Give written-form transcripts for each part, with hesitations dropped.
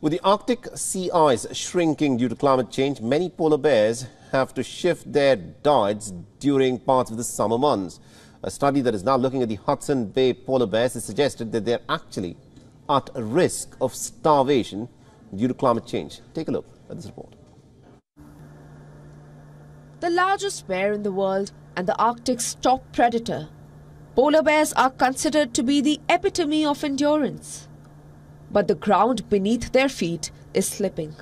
With the Arctic sea ice shrinking due to climate change, many polar bears have to shift their diets during parts of the summer months. A study that is now looking at the Hudson Bay polar bears has suggested that they are actually at risk of starvation due to climate change. Take a look at this report. The largest bear in the world and the Arctic's top predator, polar bears are considered to be the epitome of endurance. But the ground beneath their feet is slipping.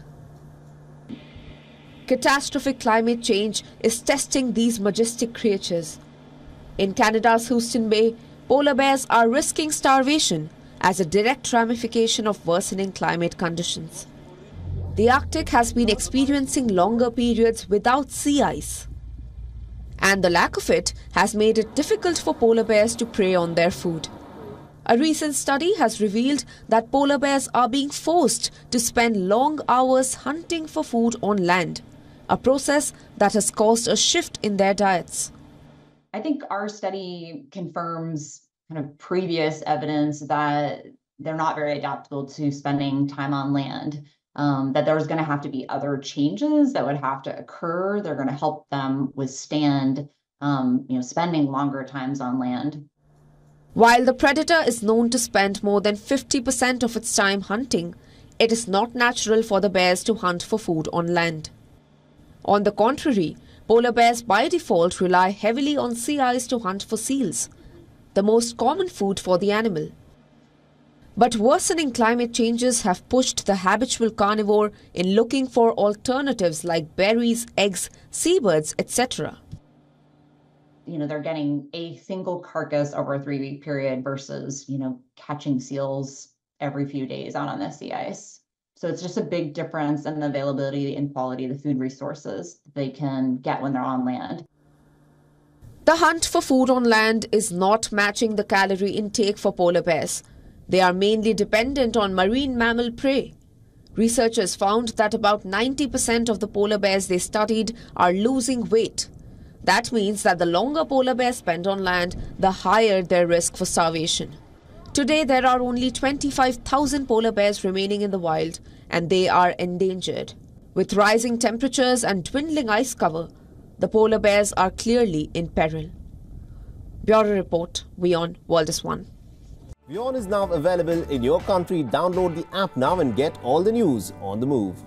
Catastrophic climate change is testing these majestic creatures. In Canada's Hudson Bay, polar bears are risking starvation as a direct ramification of worsening climate conditions. The Arctic has been experiencing longer periods without sea ice, and the lack of it has made it difficult for polar bears to prey on their food. A recent study has revealed that polar bears are being forced to spend long hours hunting for food on land, a process that has caused a shift in their diets. I think our study confirms kind of previous evidence that they're not very adaptable to spending time on land, that there's going to have to be other changes that would have to occur. They're going to help them withstand spending longer times on land. While the predator is known to spend more than 50% of its time hunting, it is not natural for the bears to hunt for food on land. On the contrary, polar bears by default rely heavily on sea ice to hunt for seals, the most common food for the animal. But worsening climate changes have pushed the habitual carnivore in looking for alternatives like berries, eggs, seabirds, etc. They're getting a single carcass over a 3-week period versus, catching seals every few days out on the sea ice. So it's just a big difference in the availability and quality of the food resources they can get when they're on land. The hunt for food on land is not matching the calorie intake for polar bears. They are mainly dependent on marine mammal prey. Researchers found that about 90% of the polar bears they studied are losing weight. That means that the longer polar bears spend on land, the higher their risk for starvation. Today, there are only 25,000 polar bears remaining in the wild, and they are endangered. With rising temperatures and dwindling ice cover, the polar bears are clearly in peril. Bureau Report, WION World is One. WION is now available in your country. Download the app now and get all the news on the move.